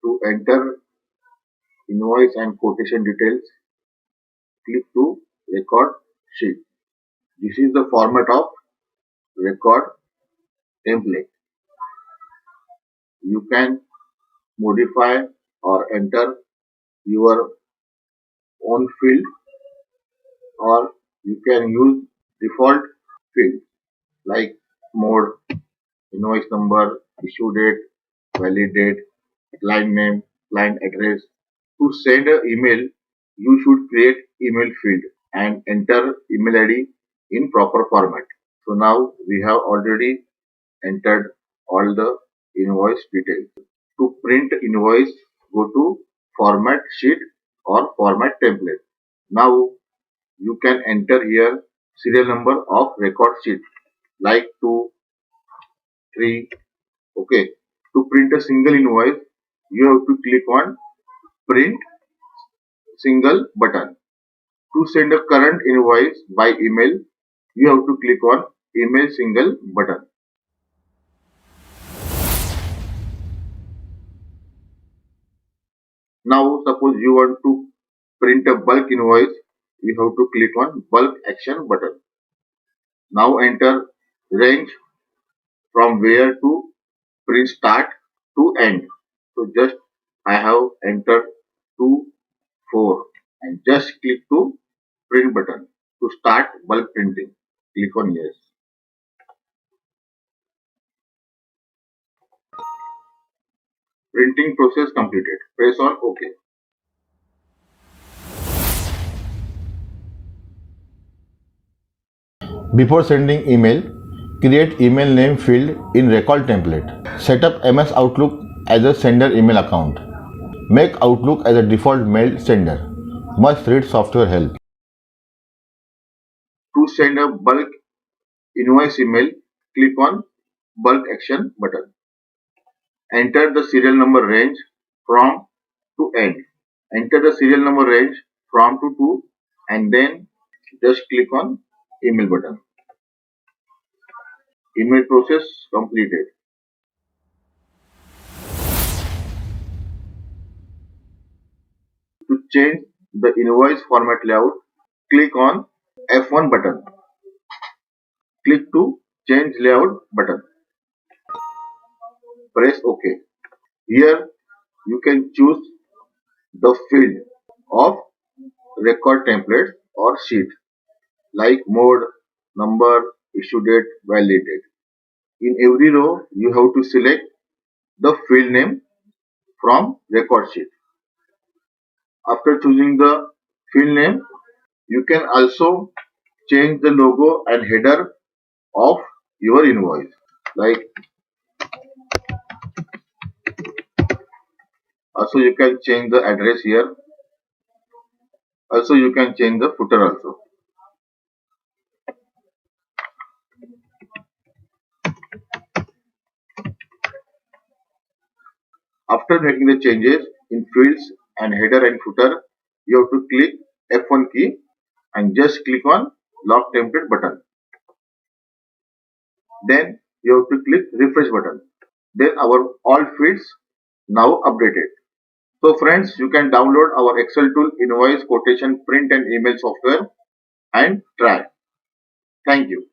To enter invoice and quotation details, click to record sheet. This is the format of record template. You can modify or enter your own field, or you can use default field like mode, invoice number, issue date, valid date, client name, client address. To send an email, you should create email field and enter email ID in proper format. So now we have already entered all the invoice details. To print invoice, go to format sheet or format template. Now you can enter here serial number of record sheet like 2, 3. Okay. To print a single invoice, you have to click on print single button. To send a current invoice by email, you have to click on email single button. Now suppose you want to print a bulk invoice, you have to click on bulk action button. Now enter range from where to print start to end. So just I have entered 2, 4 and just click to print button to start bulk printing. Click on yes. Printing process completed. Press on OK. Before sending email, create email name field in record template. Set up MS Outlook as a sender email account. Make Outlook as a default mail sender. Must read software help. To send a bulk invoice email, click on bulk action button. Enter the serial number range from to end. Enter the serial number range from to and then just click on email button. Email process completed. To change the invoice format layout, click on F1 button. Click to change layout button. Press OK. Here you can choose the field of record template or sheet like mode, number, issue date, valid date. In every row, you have to select the field name from record sheet. After choosing the field name, you can also change the logo and header of your invoice. Like also you can change the address here. Also you can change the footer also. After making the changes in fields and header and footer, you have to click F1 key and just click on lock template button. Then you have to click refresh button. Then our all fields now updated. So friends, you can download our Excel tool, invoice, quotation, print and email software and try. Thank you.